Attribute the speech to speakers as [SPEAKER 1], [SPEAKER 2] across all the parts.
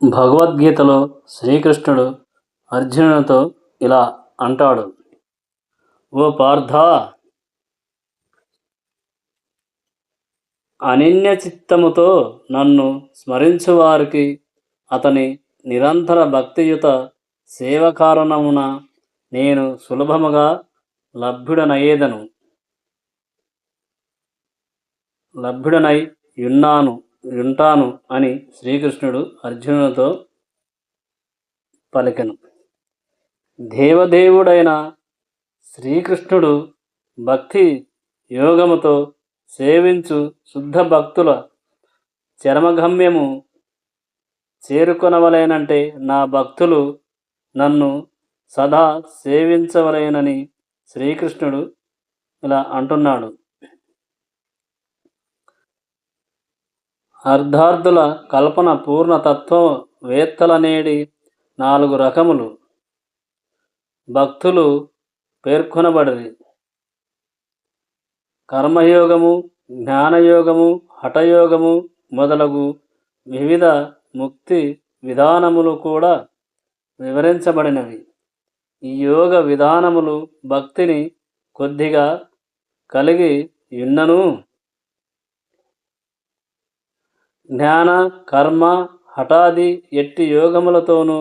[SPEAKER 1] భగవద్గీతలో శ్రీకృష్ణుడు అర్జునునితో ఇలా అంటాడు: ఓ పార్థ, అనన్యచిత్తముతో నన్ను స్మరించువారికి అతని నిరంతర భక్తియుత సేవ కారణమున నేను సులభముగా లభ్యుడనై యుంటాను అని శ్రీకృష్ణుడు అర్జునునితో పలికెను. దేవదేవుడైన శ్రీకృష్ణుడు భక్తి యోగముతో సేవించు శుద్ధ భక్తుల చరమగమ్యము చేరుకొనవలేనంటే నా భక్తులు నన్ను సదా సేవించవలేనని శ్రీకృష్ణుడు ఇలా అంటున్నాడు. అర్ధార్థుల కల్పన పూర్ణతత్వ వేత్తలనేడి 4 రకములు భక్తులు పేర్కొనబడిరి. కర్మయోగము, జ్ఞానయోగము, హఠయోగము మొదలగు వివిధ ముక్తి విధానములు కూడా వివరించబడినవి. ఈ యోగ విధానములు భక్తిని కొద్దిగా కలిగి యున్నను జ్ఞాన, కర్మ, హఠాది ఎట్టి యోగములతోనూ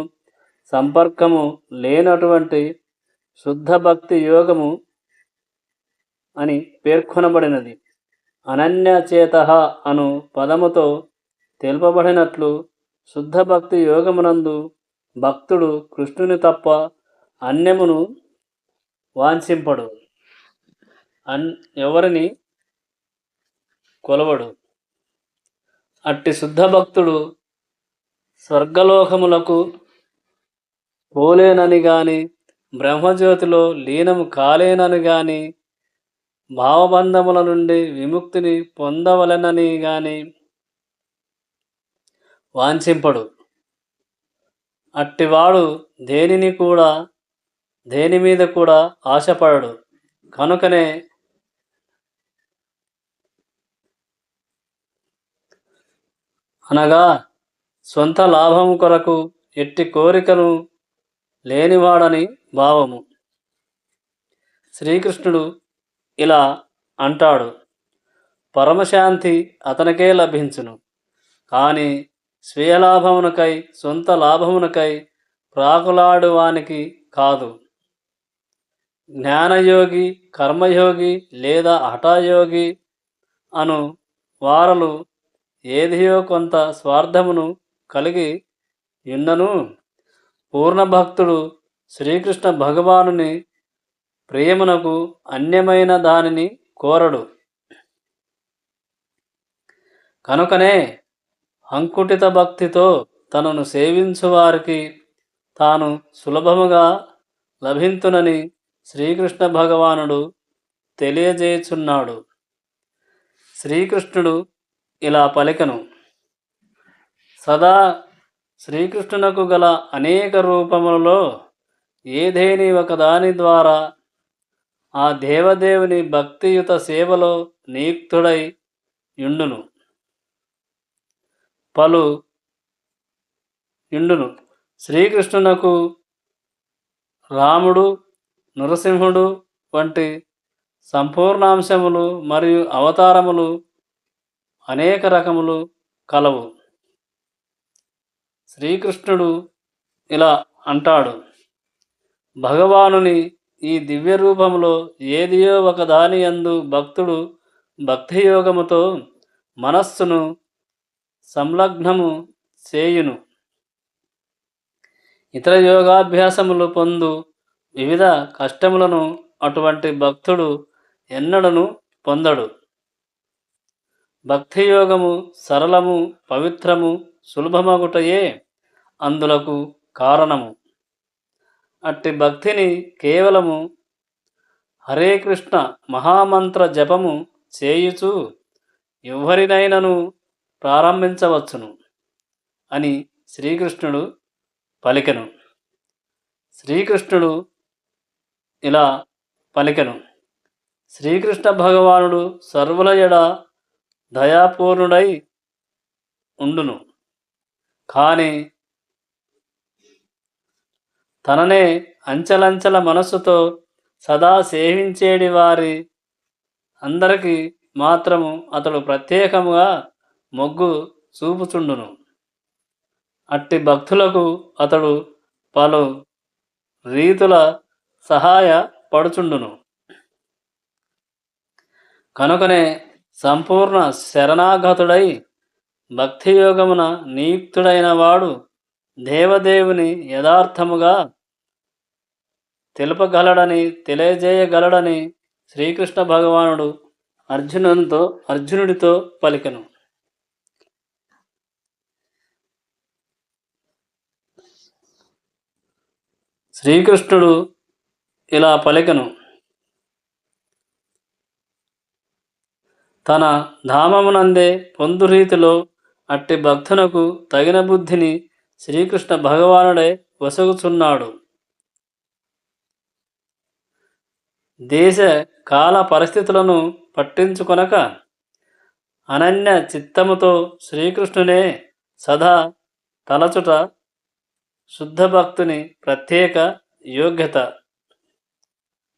[SPEAKER 1] సంపర్కము లేనటువంటి శుద్ధ భక్తి యోగము అని పేర్కొనబడినది. అనన్యచేత అను పదముతో తెలుపబడినట్లు శుద్ధ భక్తి యోగమునందు భక్తుడు కృష్ణుని తప్ప అన్యమును వాంఛింపడు, ఎవరిని కొలవడు. అట్టి శుద్ధ భక్తుడు స్వర్గలోకములకు పోలేనని గాని, బ్రహ్మజ్యోతిలో లీనము కాలేనని గాని, భావబంధముల నుండి విముక్తిని పొందవలెనని గాని వాంఛింపడు. అట్టివాడు దేని మీద కూడా ఆశపడడు. కనుకనే అనగా సొంత లాభము కొరకు ఎట్టి కోరికను లేనివాడని భావము. శ్రీకృష్ణుడు ఇలా అంటాడు: పరమశాంతి అతనికే లభించును, కానీ స్వీయ లాభమునకై, సొంత లాభమునకై ప్రాకులాడువానికి కాదు. జ్ఞానయోగి, కర్మయోగి లేదా హఠయోగి అను వారలు ఏదియో కొంత స్వార్థమును కలిగి యున్నను పూర్ణభక్తుడు శ్రీకృష్ణ భగవానుని ప్రియమునకు అన్యమైన దానిని కోరడు. కనుకనే అంకుటిత భక్తితో తనను సేవించువారికి తాను సులభముగా లభింతునని శ్రీకృష్ణ భగవానుడు తెలియజేయుచున్నాడు. శ్రీకృష్ణుడు ఇలా పలికెను: సదా శ్రీకృష్ణునకు గల అనేక రూపములలో ఏదేని ఒకదాని ద్వారా ఆ దేవదేవుని భక్తియుత సేవలో నియుక్తుడై యుండును. శ్రీకృష్ణునకు రాముడు, నరసింహుడు వంటి సంపూర్ణాంశములు మరియు అవతారములు అనేక రకములు కలవు. శ్రీకృష్ణుడు ఇలా అంటాడు: భగవానుని ఈ దివ్య రూపములో ఏదియో ఒక దాని యందు భక్తుడు భక్తియోగముతో మనస్సును సంలగ్నము చేయును. ఇతర యోగాభ్యాసములు పొందు వివిధ కష్టములను అటువంటి భక్తుడు ఎన్నడను పొందడు. భక్తియోగము సరళము, పవిత్రము, సులభమగుటయే అందులకు కారణము. అట్టి భక్తిని కేవలము హరే కృష్ణ మహామంత్ర జపము చేయుచు ఎవరినైనను ప్రారంభించవచ్చును అని శ్రీకృష్ణుడు పలికెను. శ్రీకృష్ణుడు ఇలా పలికెను: శ్రీకృష్ణ భగవానుడు సర్వుల ఎడ దయాపూర్ణుడై ఉండును, కానీ తననే అంచలంచల మనస్సుతో సదా సేవించేడి వారి అందరికీ మాత్రము అతడు ప్రత్యేకముగా మొగ్గు చూపుచుండును. అట్టి భక్తులకు అతడు పలు రీతుల సహాయ పడుచుండును. కనుకనే సంపూర్ణ శరణాగతుడై భక్తియోగమున నియుక్తుడైన వాడు దేవదేవుని యథార్థముగా తెలియజేయగలడని శ్రీకృష్ణ భగవానుడు అర్జునుడితో పలికెను. శ్రీకృష్ణుడు ఇలా పలికెను: తన ధామమునందే పొందు రీతిలో అట్టి భక్తునకు తగిన బుద్ధిని శ్రీకృష్ణ భగవానుడే వసగుచున్నాడు. దేశ కాల పరిస్థితులను పట్టించుకొనక అనన్య చిత్తముతో శ్రీకృష్ణునే సదా తలచుట శుద్ధ భక్తుని ప్రత్యేక యోగ్యత.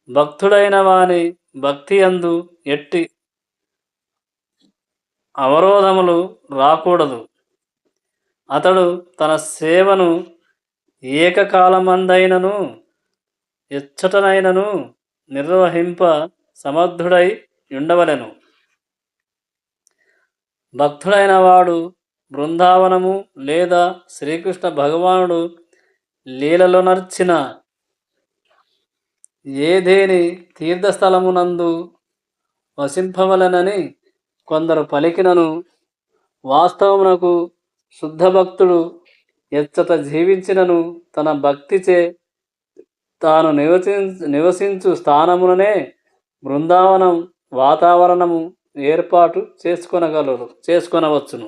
[SPEAKER 1] భక్తుడైన వాని భక్తి యందు ఎట్టి అవరోధములు రాకూడదు. అతడు తన సేవను ఏకకాలమందైనను ఎచ్చటనైనను నిర్వహింప సమర్థుడై ఉండవలెను. భక్తుడైన వాడు బృందావనము లేదా శ్రీకృష్ణ భగవానుడు లీలలో నర్చిన ఏదేని తీర్థస్థలమునందు వసింపవలెనని కొందరు పలికినను, వాస్తవమునకు శుద్ధ భక్తుడు ఎచ్చట జీవించినను తన భక్తిచే తాను నివసించు స్థానముననే బృందావనం వాతావరణము ఏర్పాటు చేసుకొనవచ్చును.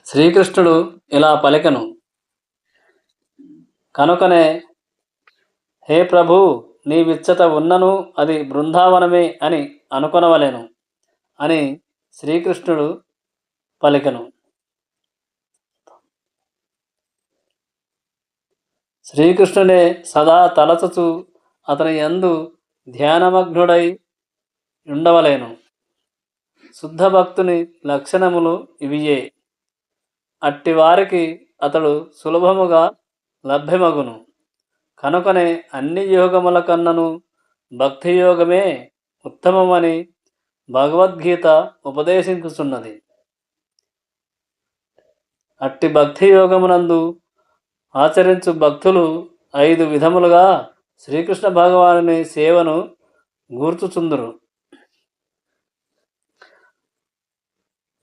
[SPEAKER 1] శ్రీకృష్ణుడు ఇలా పలికెను: కనుకనే హే ప్రభు, నీవిచ్చట ఉన్నను అది బృందావనమే అని అనుకొనవలెను అని శ్రీకృష్ణుడు పలికెను. శ్రీకృష్ణునే సదా తలచుచు అతని యందు ధ్యానమగ్నుడై ఉండవలేను. శుద్ధ భక్తుని లక్షణములు ఇవియే. అట్టి వారికి అతడు సులభముగా లభ్యమగును. కనుకనే అన్ని యోగముల కన్నను భక్తి యోగమే ఉత్తమమని భగవద్గీత ఉపదేశించుచున్నది. అట్టి భక్తి యోగమునందు ఆచరించు భక్తులు 5 విధములుగా శ్రీకృష్ణ భగవానుని సేవను గూర్చుచుందురు.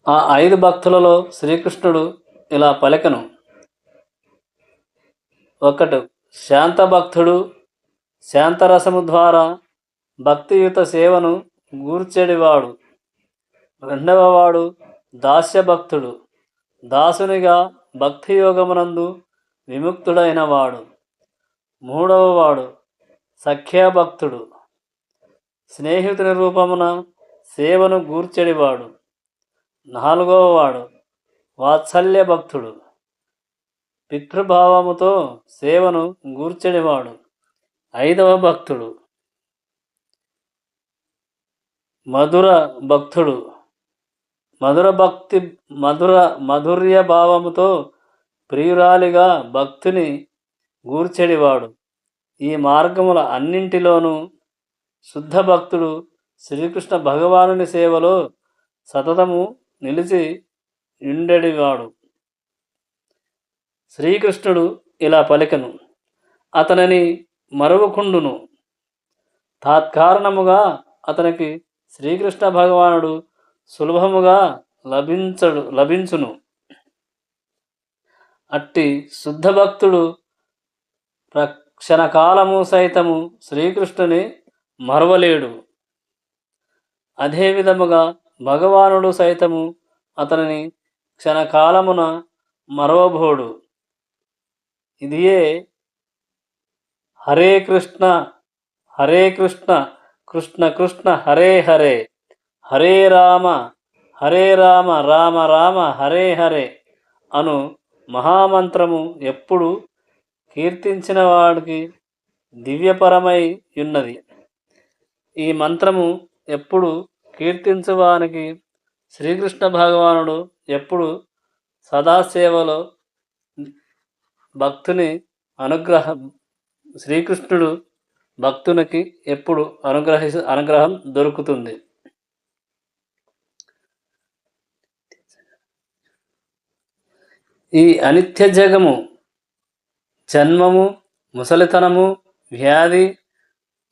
[SPEAKER 1] ఆ 5 భక్తులలో శ్రీకృష్ణుడు ఇలా పలికెను: 1 శాంత భక్తుడు, శాంతరసము ద్వారా భక్తియుత సేవను గూర్చెడివాడు. 2వ వాడు దాస్య భక్తుడు, దాసునిగా భక్తి యోగమునందు విముక్తుడైన వాడు. 3వ వాడు సఖ్యాభక్తుడు, స్నేహితుని రూపమున సేవను గూర్చెడివాడు. 4వ వాడు వాత్సల్య భక్తుడు, పితృభావముతో సేవను గూర్చెడివాడు. 5వ భక్తుడు మధుర భక్తుడు, మధుర్య భావముతో ప్రియురాలిగా భక్తుని గూర్చెడివాడు. ఈ మార్గముల అన్నింటిలోనూ శుద్ధ భక్తుడు శ్రీకృష్ణ భగవానుని సేవలో సతతము నిలిచి ఉండేడివాడు. శ్రీకృష్ణుడు ఇలా పలికెను: అతనిని మరువకుండును. తాత్కారణముగా అతనికి శ్రీకృష్ణ భగవానుడు సులభముగా లభించును. అట్టి శుద్ధ భక్తుడు క్షణకాలము సైతము శ్రీకృష్ణుని మరవలేడు. అదే విధముగా భగవానుడు సైతము అతనిని క్షణకాలమున మరవబోడు. ఇదియే హరే కృష్ణ హరే కృష్ణ కృష్ణ కృష్ణ హరే హరే, హరే రామ రామ రామ హరే హరే అను మహామంత్రము ఎప్పుడు కీర్తించిన వాడికి దివ్యపరమై ఉన్నది. ఈ మంత్రము ఎప్పుడు కీర్తించువానికి శ్రీకృష్ణ భగవానుడు ఎప్పుడు సదాసేవలో భక్తుని శ్రీకృష్ణుడు భక్తునికి ఎప్పుడు అనుగ్రహం దొరుకుతుంది. ఈ అనిత్య జగము జన్మము, ముసలితనము, వ్యాధి,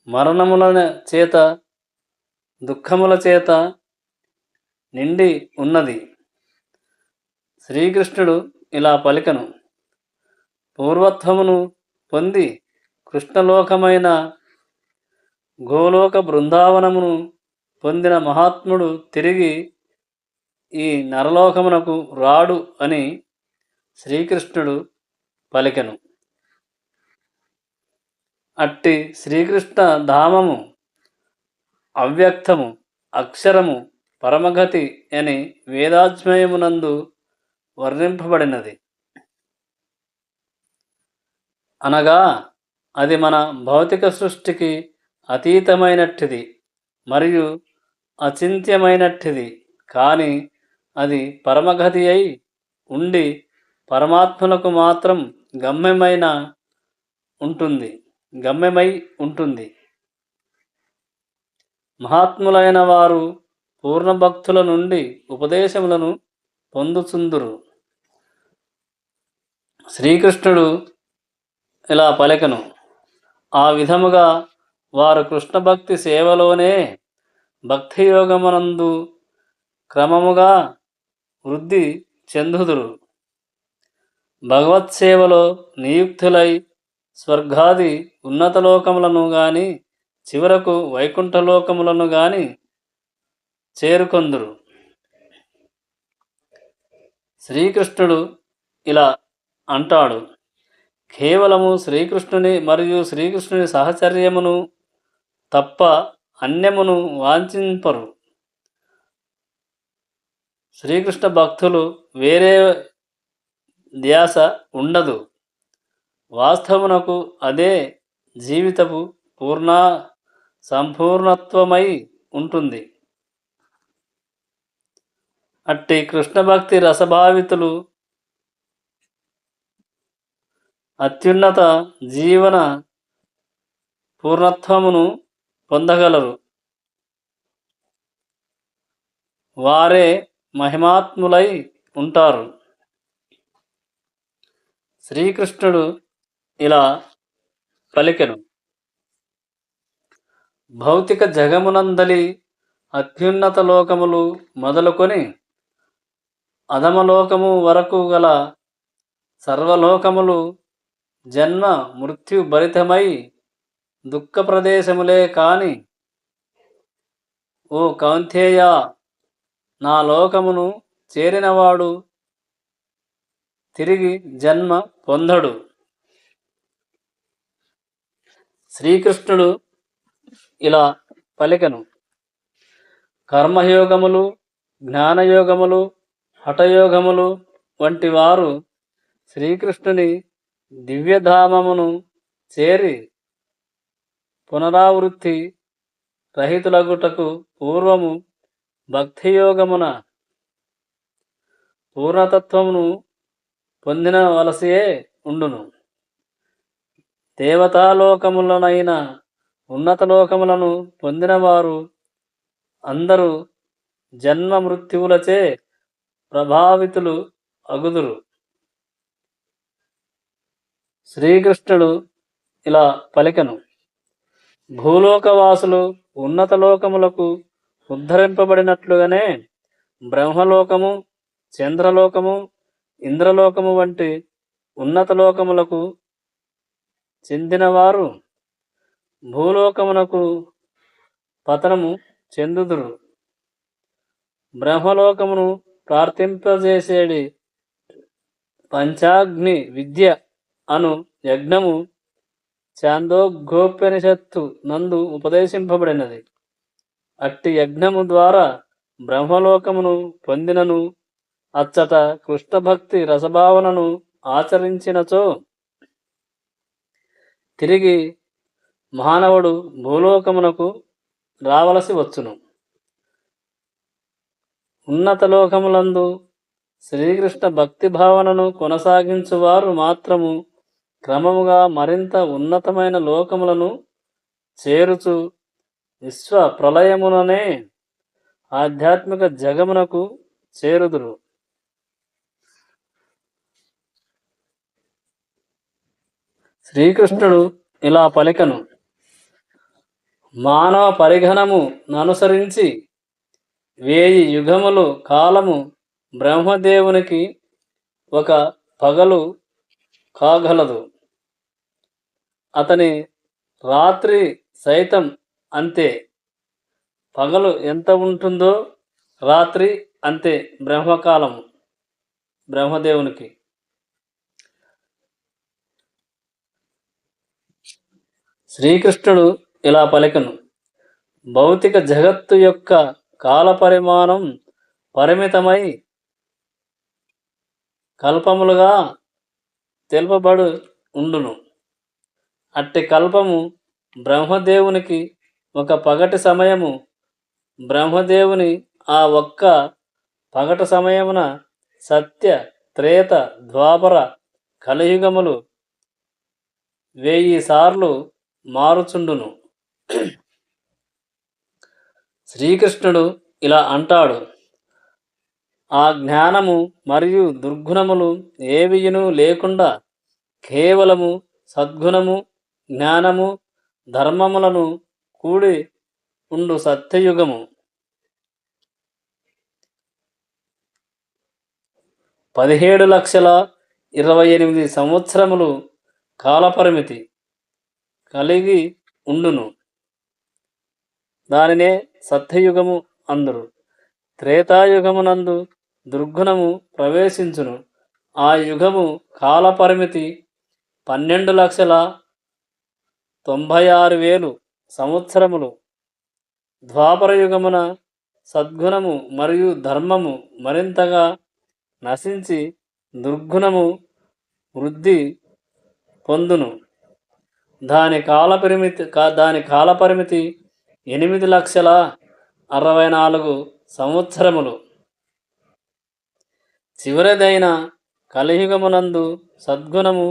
[SPEAKER 1] మరణముల చేత, దుఃఖముల చేత నిండి ఉన్నది. శ్రీకృష్ణుడు ఇలా పలికను: పూర్వత్వమును పొంది కృష్ణలోకమైన గోలోక బృందావనమును పొందిన మహాత్ముడు తిరిగి ఈ నరలోకమునకు రాడు అని శ్రీకృష్ణుడు పలికెను. అట్టి శ్రీకృష్ణ ధామము అవ్యక్తము, అక్షరము, పరమగతి అని వేదాధ్యయమునందు వర్ణింపబడినది. అనగా అది మన భౌతిక సృష్టికి అతీతమైనట్టిది మరియు అచింత్యమైనట్టిది. కానీ అది పరమగతి అయి ఉండి పరమాత్మలకు మాత్రం గమ్యమై ఉంటుంది. మహాత్ములైన వారు పూర్ణభక్తుల నుండి ఉపదేశములను పొందుచుందురు. శ్రీకృష్ణుడు ఇలా పలికెను: ఆ విధముగా వారు కృష్ణ భక్తి సేవలోనే భక్తియోగమునందు క్రమముగా వృద్ధి చెందుదురు. భగవత్సేవలో నియుక్తులై స్వర్గాది ఉన్నతలోకములను గాని చివరకు వైకుంఠలోకములను గాని చేరుకొందురు. శ్రీకృష్ణుడు ఇలా అంటాడు: కేవలము శ్రీకృష్ణుని మరియు శ్రీకృష్ణుని సహచర్యమును తప్ప అన్యమును వాంఛింపరు. శ్రీకృష్ణ భక్తులు వేరే ధ్యాస ఉండదు. వాస్తవమునకు అదే జీవితపు సంపూర్ణత్వమై ఉంటుంది. అట్టి కృష్ణ భక్తి రసభావితులు అత్యున్నత జీవన పూర్ణత్వమును పొందగలరు. వారే మహిమాత్ములై ఉంటారు. శ్రీకృష్ణుడు ఇలా పలికెను: భౌతిక జగమునందలి అత్యున్నత లోకములు మొదలుకొని అధమలోకము వరకు గల సర్వలోకములు జన్మ మృత్యు భరితమై దుఃఖ ప్రదేశములే కాని ఓ కౌంతేయ, నా లోకమును చేరినవాడు తిరిగి జన్మ పొందడు. శ్రీకృష్ణుడు ఇలా పలికెను: కర్మయోగములు, జ్ఞానయోగములు, హఠయోగములు వంటి వారు శ్రీకృష్ణుని దివ్యధామమును చేరి పునరావృత్తి రహితులగుటకు పూర్వము భక్తియోగమున పూర్ణతత్వమును పొందిన వలసయే ఉండును. దేవతాలోకములనైన ఉన్నత లోకములను పొందినవారు అందరూ జన్మ మృత్యువులచే ప్రభావితులు అగుదురు. శ్రీకృష్ణుడు ఇలా పలికెను: భూలోకవాసులు ఉన్నత లోకములకు ఉద్ధరింపబడినట్లుగానే బ్రహ్మలోకము, చంద్రలోకము, ఇంద్రలోకము వంటి ఉన్నత లోకములకు చెందినవారు భూలోకమునకు పతనము చెందుదురు. బ్రహ్మలోకమును ప్రార్థింపజేసేడి పంచాగ్ని విద్య అను యజ్ఞము ఛాందోగ్యోపనిషత్తు నందు ఉపదేశింపబడినది. అట్టి యజ్ఞము ద్వారా బ్రహ్మలోకమును పొందినను అచ్చట కృష్ణ భక్తి రసభావనను ఆచరించినచో తిరిగి మానవుడు భూలోకమునకు రావలసి వచ్చును. ఉన్నత లోకములందు శ్రీకృష్ణ భక్తి భావనను కొనసాగించువారు మాత్రము క్రమముగా మరింత ఉన్నతమైన లోకములను చేరుచు విశ్వ ప్రళయముననే ఆధ్యాత్మిక జగమునకు చేరుదురు. శ్రీకృష్ణుడు ఇలా పలికను: మానవ పరిగణము ననుసరించి 1000 యుగములు కాలము బ్రహ్మదేవునికి ఒక పగలు కాగలదు. అతని రాత్రి సైతం అంతే. పగలు ఎంత ఉంటుందో రాత్రి అంతే బ్రహ్మకాలము బ్రహ్మదేవునికి. శ్రీకృష్ణుడు ఇలా పలికను: భౌతిక జగత్తు యొక్క కాల పరిమాణం పరిమితమై కల్పములుగా తెలుపబడు ఉండును. అట్టి కల్పము బ్రహ్మదేవునికి ఒక పగటి సమయము. బ్రహ్మదేవుని ఆ ఒక్క పగటి సమయమున సత్య, త్రేత, ద్వాపర, కలియుగములు 1000 సార్లు మారుచుండును. శ్రీకృష్ణుడు ఇలా అంటాడు: ఆ జ్ఞానము మరియు దుర్గుణములు ఏవియును లేకుండా కేవలము సద్గుణము, జ్ఞానము, ధర్మములను కూడి ఉండు సత్యయుగము 17,28,000 సంవత్సరములు కాలపరిమితి కలిగి ఉండును. దానినే సత్యయుగము అందురు. త్రేతాయుగమునందు దుర్గుణము ప్రవేశించును. ఆ యుగము కాలపరిమితి 12,96,000 సంవత్సరములు. ద్వాపరయుగమున సద్గుణము మరియు ధర్మము మరింతగా నశించి దుర్గుణము వృద్ధి పొందును. దాని కాలపరిమితి 8,64,000 సంవత్సరములు. చివరిదైన కలియుగమునందు సద్గుణము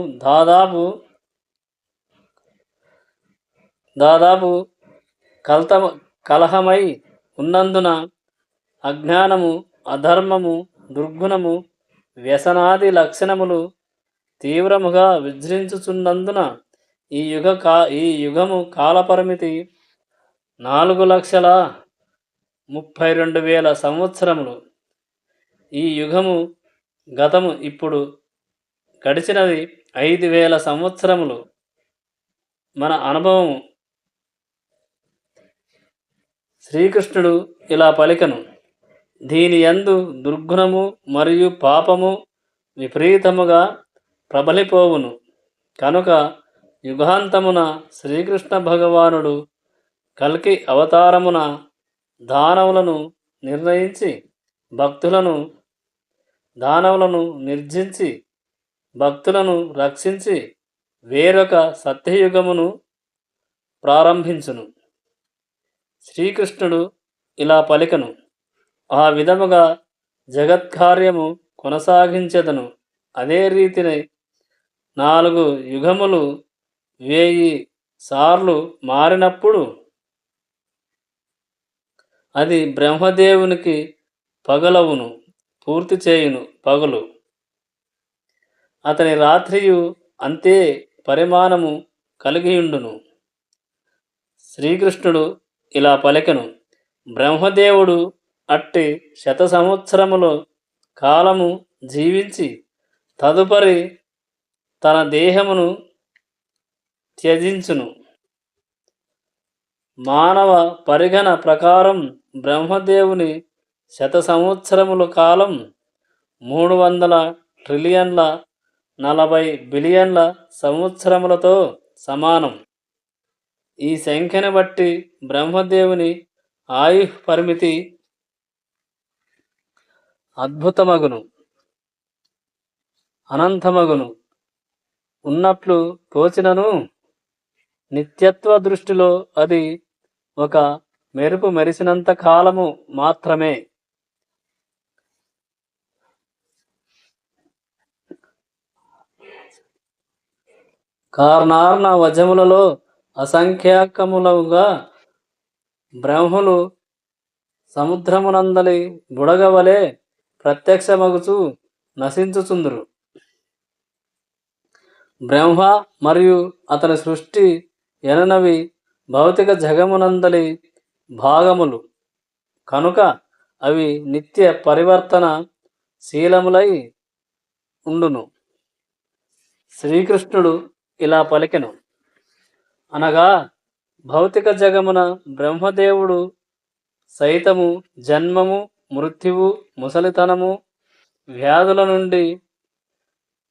[SPEAKER 1] దాదాపు కలహమై ఉన్నందున అజ్ఞానము, అధర్మము, దుర్గుణము, వ్యసనాది లక్షణములు తీవ్రముగా విజృంభించుచున్నందున ఈ యుగము కాలపరిమితి 4,32,000 సంవత్సరములు. ఈ యుగము గతము. ఇప్పుడు గడిచినది 5,000 సంవత్సరములు. మన అనుభవము. శ్రీకృష్ణుడు ఇలా పలికను: దీని యందు దుర్గుణము మరియు పాపము విపరీతముగా ప్రబలిపోవును. కనుక యుగాంతమున శ్రీకృష్ణ భగవానుడు కల్కి అవతారమున దానవులను నిర్జించి భక్తులను రక్షించి వేరొక సత్యయుగమును ప్రారంభించును. శ్రీకృష్ణుడు ఇలా పలికను: ఆ విధముగా జగత్కార్యము కొనసాగించెదను. అదే రీతిని 4 యుగములు 1000 సార్లు మారినప్పుడు అది బ్రహ్మదేవునికి పగలవును, పూర్తి చేయును పగలు. అతని రాత్రియు అంతే పరిమాణము కలిగియుండును. శ్రీకృష్ణుడు ఇలా పలికెను: బ్రహ్మదేవుడు అట్టి 100 సంవత్సరముల కాలము జీవించి తదుపరి తన దేహమును త్యజించును. మానవ పరిగణ ప్రకారం బ్రహ్మదేవుని 100 సంవత్సరముల కాలం 300 ట్రిలియన్ల 40 బిలియన్ల సంవత్సరములతో సమానం. ఈ సంఖ్యను బట్టి బ్రహ్మదేవుని ఆయుః పరిమితి అద్భుతమగును. అనంతమగును. ఉన్నట్లు తోచినను నిత్యత్వ దృష్టిలో అది ఒక మెరుపు మెరిసినంత కాలము మాత్రమే. కారణార్ణ వజములలో అసంఖ్యాకములుగా బ్రహ్మలు సముద్రమునందలి బుడగవలే ప్రత్యక్షమగుచు నశించుచుందురు. బ్రహ్మ మరియు అతని సృష్టి ఎననవి భౌతిక జగమునందలి భాగములు కనుక అవి నిత్య పరివర్తన శీలములై ఉండును. శ్రీకృష్ణుడు ఇలా పలికెను అనగా, భౌతిక జగమున బ్రహ్మదేవుడు సైతము జన్మము, మృత్యువు, ముసలితనము, వ్యాధుల నుండి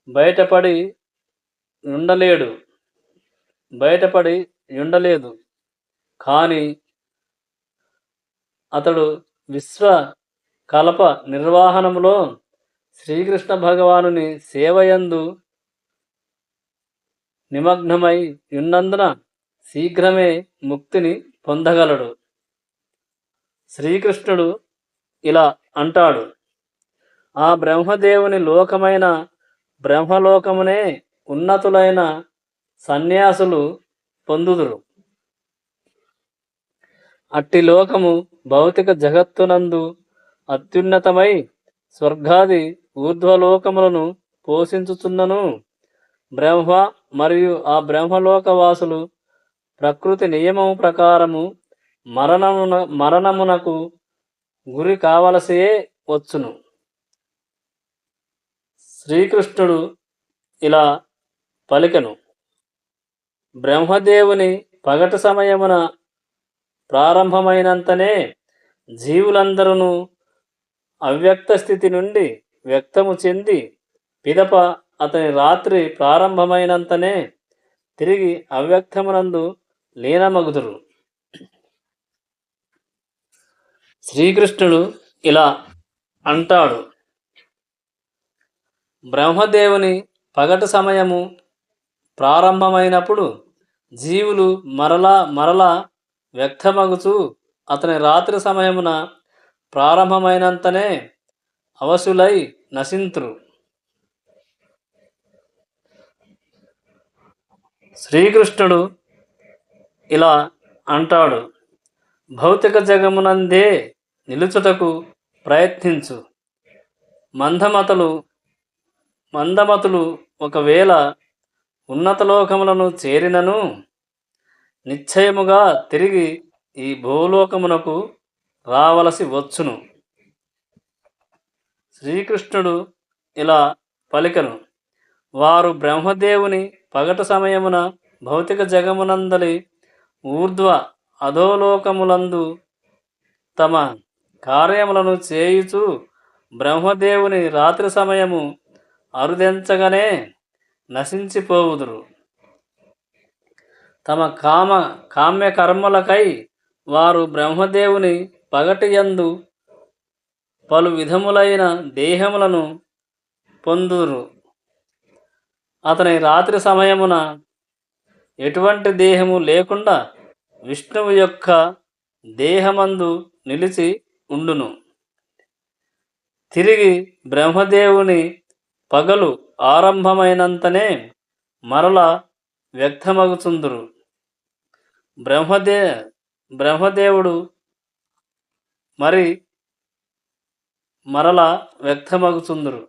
[SPEAKER 1] బయటపడి ఉండలేదు. కానీ అతడు విశ్వ కల్ప నిర్వహణములో శ్రీకృష్ణ భగవానుని సేవయందు నిమగ్నమై ఉన్నందున శీఘ్రమే ముక్తిని పొందగలడు. శ్రీకృష్ణుడు ఇలా అంటాడు, ఆ బ్రహ్మదేవుని లోకమైన బ్రహ్మలోకమునే ఉన్నతులైన సన్యాసులు పొందుదురు. అట్టి లోకము భౌతిక జగత్తునందు అత్యున్నతమై స్వర్గాది ఊర్ధ్వలోకములను పోషించుచున్నను. బ్రహ్మ మరియు ఆ బ్రహ్మలోకవాసులు ప్రకృతి నియమము ప్రకారము మరణమునకు గురి కావలసియే వచ్చును. శ్రీకృష్ణుడు ఇలా పలికెను, బ్రహ్మదేవుని పగటి సమయమున ప్రారంభమైనంతనే జీవులందరూ అవ్యక్త స్థితి నుండి వ్యక్తము చెంది పిదప అతని రాత్రి ప్రారంభమైనంతనే తిరిగి అవ్యక్తమునందు లీనమగుదురు. శ్రీకృష్ణుడు ఇలా అంటాడు, బ్రహ్మదేవుని పగటి సమయము ప్రారంభమైనప్పుడు జీవులు మరలా వ్యక్తమగుచు అతని రాత్రి సమయమున ప్రారంభమైనంతనే అవశులై నశింతురు. శ్రీకృష్ణుడు ఇలా అంటాడు, భౌతిక జగమునందే నిలుచుటకు ప్రయత్నించు. మందమతులు ఒకవేళ ఉన్నతలోకములను చేరినను నిశ్చయముగా తిరిగి ఈ భూలోకమునకు రావలసి వచ్చును. శ్రీకృష్ణుడు ఇలా పలికెను, వారు బ్రహ్మదేవుని పగటి సమయమున భౌతిక జగమునందలి ఊర్ధ్వ అధోలోకములందు తమ కార్యములను చేయుచు బ్రహ్మదేవుని రాత్రి సమయము అరుదెంచగానే నశించిపోవుదురు. తమ కామ్య కర్మలకై వారు బ్రహ్మదేవుని పగటి యందు పలు విధములైన దేహములను పొందురు. అతని రాత్రి సమయమున ఎటువంటి దేహము లేకుండా విష్ణువు యొక్క దేహమందు నిలిచి ఉండును. తిరిగి బ్రహ్మదేవుని పగలు ఆరంభమైనంతనే మరల వ్యక్తమగుచుందురు. బ్రహ్మదేవుడు మరల వ్యక్తమగుచుందురు.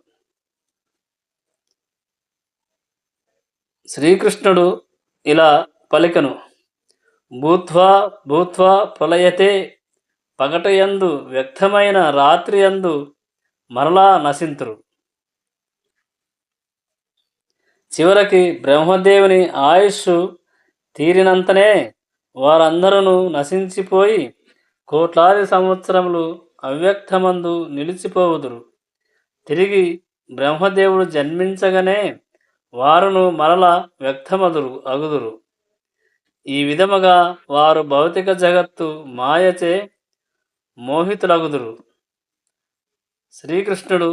[SPEAKER 1] శ్రీకృష్ణుడు ఇలా పలికెను, భూత్వా ప్రళయతే, పగటయందు వ్యక్తమైన రాత్రి యందు మరలా నశింతురు. చివరికి బ్రహ్మదేవుని ఆయుష్ తీరినంతనే వారందరూ నశించిపోయి కోట్లాది సంవత్సరములు అవ్యక్తమందు నిలిచిపోవుదురు. తిరిగి బ్రహ్మదేవుడు జన్మించగానే వారును మరల అగుదురు. ఈ విధముగా వారు భౌతిక జగత్తు మాయచే మోహితులగుదురు. శ్రీకృష్ణుడు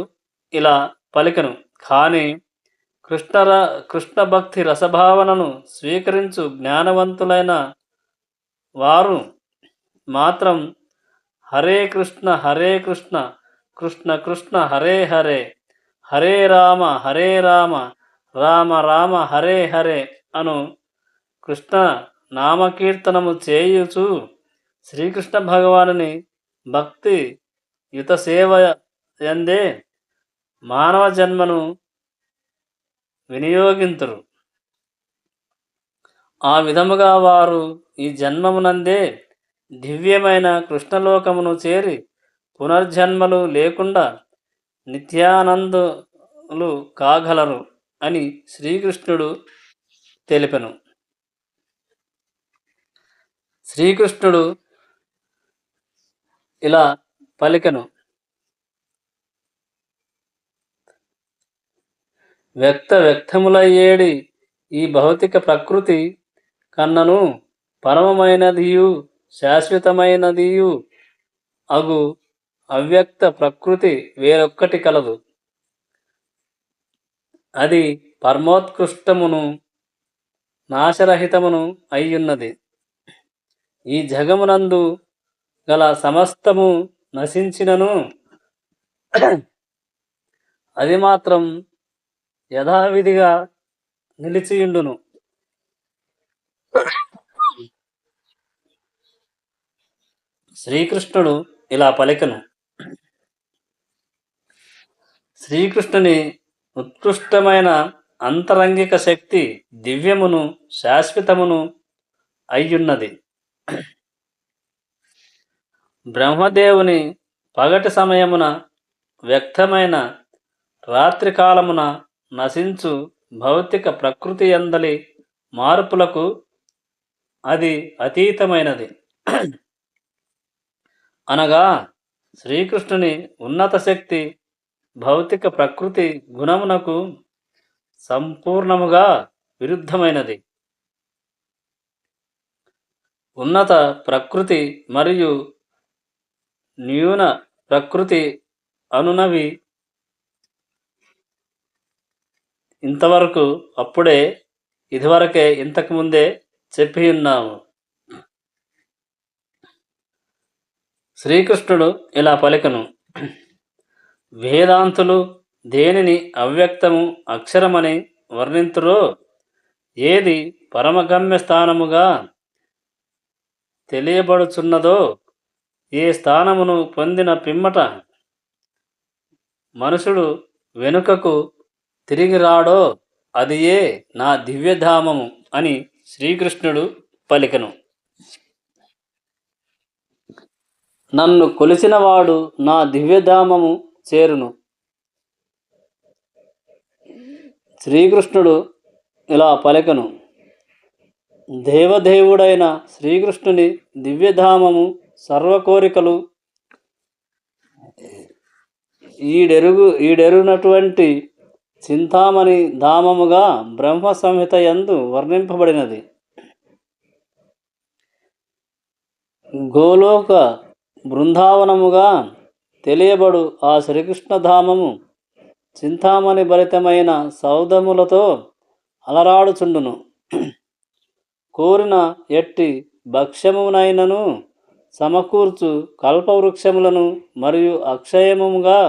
[SPEAKER 1] ఇలా పలికెను, కానీ కృష్ణ భక్తి రసభావనను స్వీకరించు జ్ఞానవంతులైన వారు మాత్రం హరే కృష్ణ కృష్ణ కృష్ణ హరే హరే హరే రామ రామ రామ హరే హరే అను కృష్ణ నామకీర్తనము చేయుచు శ్రీకృష్ణ భగవానుని భక్తి యుత సేవ యందే మానవ జన్మను వినియోగింతురు. ఆ విధముగా వారు ఈ జన్మమునందే దివ్యమైన కృష్ణలోకమును చేరి పునర్జన్మలు లేకుండా నిత్యానందులు కాగలరు అని శ్రీకృష్ణుడు తెలిపెను. శ్రీకృష్ణుడు ఇలా పలికెను: వ్యక్తములయ్యేడి ఈ భౌతిక ప్రకృతి కన్నను పరమమైనదియు శాశ్వతమైనదియు అగు అవ్యక్త ప్రకృతి వేరొక్కటి కలదు. అది పరమోత్కృష్టమును నాశరహితమును అయ్యున్నది. ఈ జగమునందు గల సమస్తము నశించినను అది మాత్రం యథావిధిగా నిలిచియుండును. శ్రీకృష్ణుడు ఇలా పలికెను: శ్రీకృష్ణుని ఉత్కృష్టమైన అంతరంగిక శక్తి దివ్యమును శాశ్వతమును అయ్యున్నది. బ్రహ్మదేవుని పగటి సమయమున వ్యక్తమైన రాత్రికాలమున నశించు భౌతిక ప్రకృతి యందలి మార్పులకు అది అతీతమైనది. అనగా శ్రీకృష్ణుని ఉన్నత శక్తి భౌతిక ప్రకృతి గుణమునకు సంపూర్ణముగా విరుద్ధమైనది. ఉన్నత ప్రకృతి మరియు న్యూన ప్రకృతి అనునవి ఇదివరకే ఇంతకుముందే చెప్పి ఉన్నాము. శ్రీకృష్ణుడు ఇలా పలికెను: వేదాంతులు దేనిని అవ్యక్తము అక్షరమని వర్ణింతురో, ఏది పరమగమ్య స్థానముగా తెలియబడుచున్నదో, ఏ స్థానమును పొందిన పిమ్మట మనుషుడు వెనుకకు తిరిగి రాడో అదియే నా దివ్యధామము అని శ్రీకృష్ణుడు పలికెను. నన్ను కొలిసినవాడు నా దివ్యధామము చేరును. శ్రీకృష్ణుడు ఇలా పలికెను: దేవదేవుడైన శ్రీకృష్ణుని దివ్యధామము సర్వకోరికలు ఈడెరునటువంటి చింతామణి ధామముగా బ్రహ్మ సంహిత యందు వర్ణింపబడినది. గోలోక బృందావనముగా తెలియబడు ఆ శ్రీకృష్ణధామము చింతామణి భరితమైన సౌధములతో అలరాడుచుండును. కోరిన ఎట్టి భక్ష్యమునైనను సమకూర్చు కల్పవృక్షములను మరియు అక్షయముగా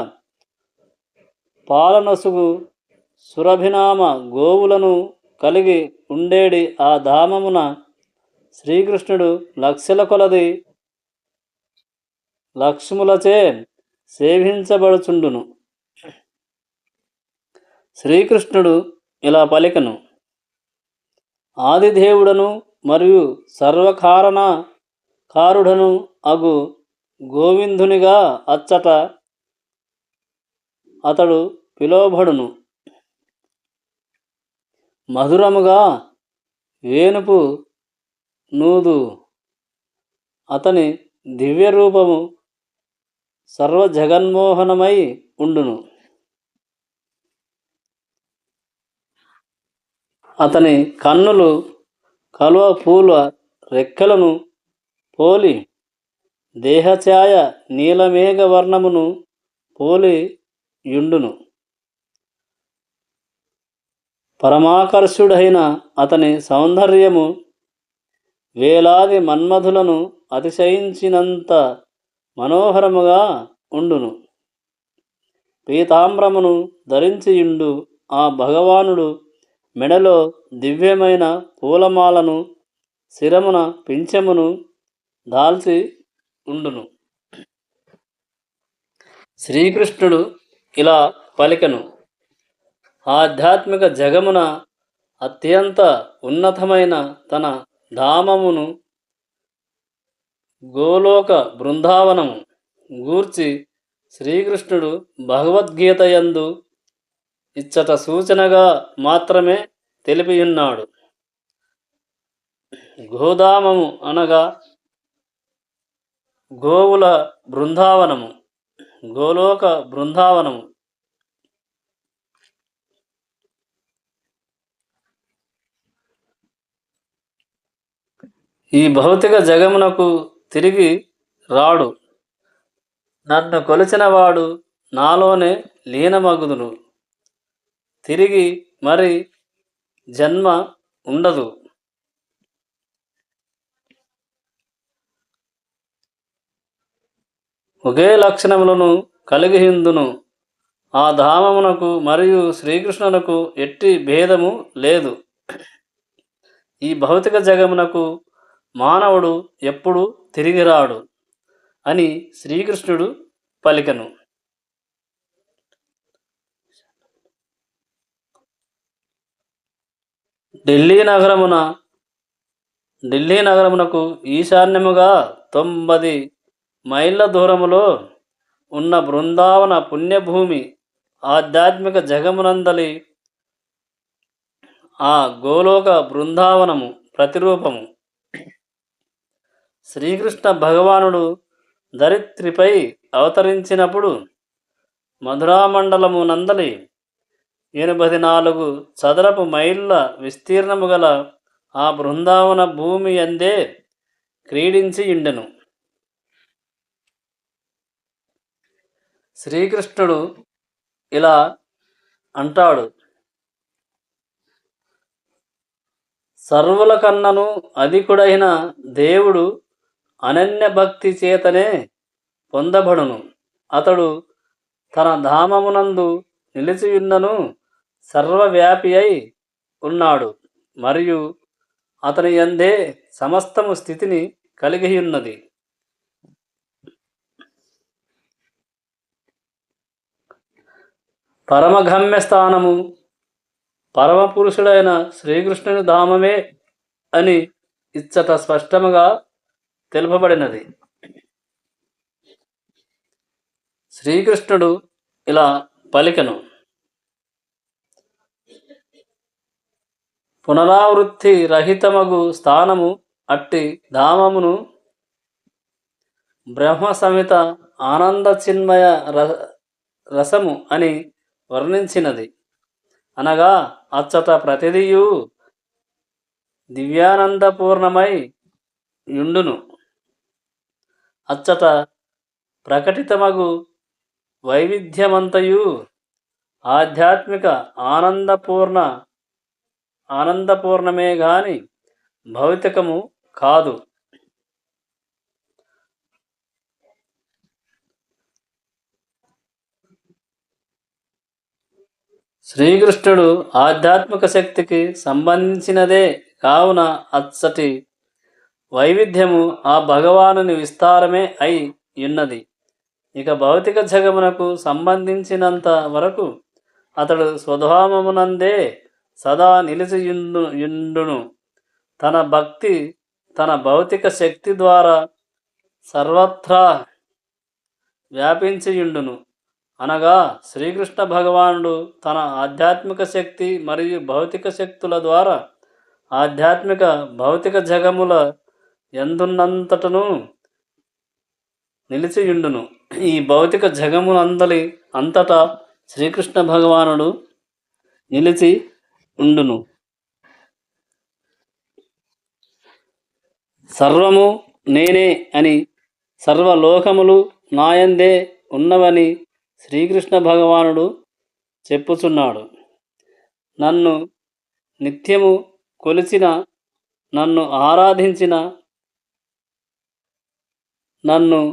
[SPEAKER 1] పాలనసుగు సురభినామ గోవులను కలిగి ఉండేడి ఆ ధామమున శ్రీకృష్ణుడు లక్షల కొలది లక్ష్ములచే సేవించబడుచుండును. శ్రీకృష్ణుడు ఇలా పలికెను: ఆదిదేవుడను మరియు సర్వకారణకారుడను అగు గోవిందునిగా అచ్చట అతడు పిలువబడును. మధురముగా వేణుపు నూదు అతని దివ్య రూపము సర్వజగన్మోహనమై ఉండును. అతని కన్నులు కలువ పూల రెక్కలను పోలి దేహఛాయ నీలమేఘ వర్ణమును పోలి యుండును. పరమాకర్షుడైన అతని సౌందర్యము వేలాది మన్మధులను అతిశయించినంత మనోహరముగా ఉండును. పీతాంబరమును ధరించియుండు ఆ భగవానుడు మెడలో దివ్యమైన పూలమాలను, శిరమున పింఛమును దాల్చి ఉండును. శ్రీకృష్ణుడు ఇలా పలికెను: ఆధ్యాత్మిక జగమున అత్యంత ఉన్నతమైన తన ధామమును గోలోక బృందావనము గూర్చి శ్రీకృష్ణుడు భగవద్గీతయందు ఇచ్చట సూచనగా మాత్రమే తెలిపియున్నాడు. గోధామము అనగా గోవుల బృందావనము, గోలోక బృందావనము. ఈ భౌతిక జగమునకు తిరిగి రాడు. నన్ను కొలిచినవాడు నాలోనే లీనమగుదును. తిరిగి మరి జన్మ ఉండదు. ఒకే లక్షణములను కలిగియుందును. ఆ ధామమునకు మరియు శ్రీకృష్ణునకు ఎట్టి భేదము లేదు. ఈ భౌతిక జగమునకు మానవుడు ఎప్పుడు తిరిగి రాడు అని శ్రీకృష్ణుడు పలికెను. ఢిల్లీ నగరమునకు ఈశాన్యముగా 90 మైళ్ళ దూరములో ఉన్న బృందావన పుణ్యభూమి ఆధ్యాత్మిక జగమునందలి ఆ గోలోక బృందావనము ప్రతిరూపము. శ్రీకృష్ణ భగవానుడు ధరిత్రిపై అవతరించినప్పుడు మధురామండలము నందలి 84 చదరపు మైళ్ళ విస్తీర్ణము గల ఆ బృందావన భూమి అందే క్రీడించి ఉండెను. శ్రీకృష్ణుడు ఇలా అంటాడు: సర్వుల కన్నను అధికుడైన దేవుడు అనన్య భక్తి చేతనే పొందబడును. అతడు తన ధామమునందు నిలిచియున్నను సర్వవ్యాపి అయి ఉన్నాడు, మరియు అతని యందే సమస్తము స్థితిని కలిగియున్నది. పరమగమ్యస్థానము పరమపురుషుడైన శ్రీకృష్ణుని ధామమే అని ఇచ్చట స్పష్టముగా తెలుపబడినది. శ్రీకృష్ణుడు ఇలా పలికెను: పునరావృత్తి రహితమగు స్థానము అట్టి ధామమును బ్రహ్మ సంహిత ఆనంద చిన్మయ రసము అని వర్ణించినది. అనగా అచ్చట ప్రతిదియు దివ్యానందపూర్ణమై యుండును. అచ్చట ప్రకటితమగు వైవిధ్యమంతయు ఆధ్యాత్మిక ఆనందపూర్ణమే గాని భౌతికము కాదు. శ్రీకృష్ణుడు ఆధ్యాత్మిక శక్తికి సంబంధించినదే కావున అచ్చటి వైవిధ్యము ఆ భగవానుని విస్తారమే అయి ఉన్నది. ఇక భౌతిక జగమునకు సంబంధించినంత వరకు అతడు స్వధామమునందే సదా నిలిచియుండును. తన భక్తి తన భౌతిక శక్తి ద్వారా సర్వత్రా వ్యాపించియుండును. అనగా శ్రీకృష్ణ భగవానుడు తన ఆధ్యాత్మిక శక్తి మరియు భౌతిక శక్తుల ద్వారా ఆధ్యాత్మిక భౌతిక జగముల ఎందున్నంతటను నిలిచియుండును. ఈ భౌతిక జగమునందలి అంతటా శ్రీకృష్ణ భగవానుడు నిలిచి ఉండును. సర్వము నేనే అని, సర్వలోకములు నాయందే ఉన్నవని శ్రీకృష్ణ భగవానుడు చెప్పుచున్నాడు. నన్ను నిత్యము కొలిచిన, నన్ను ఆరాధించిన, నన్ను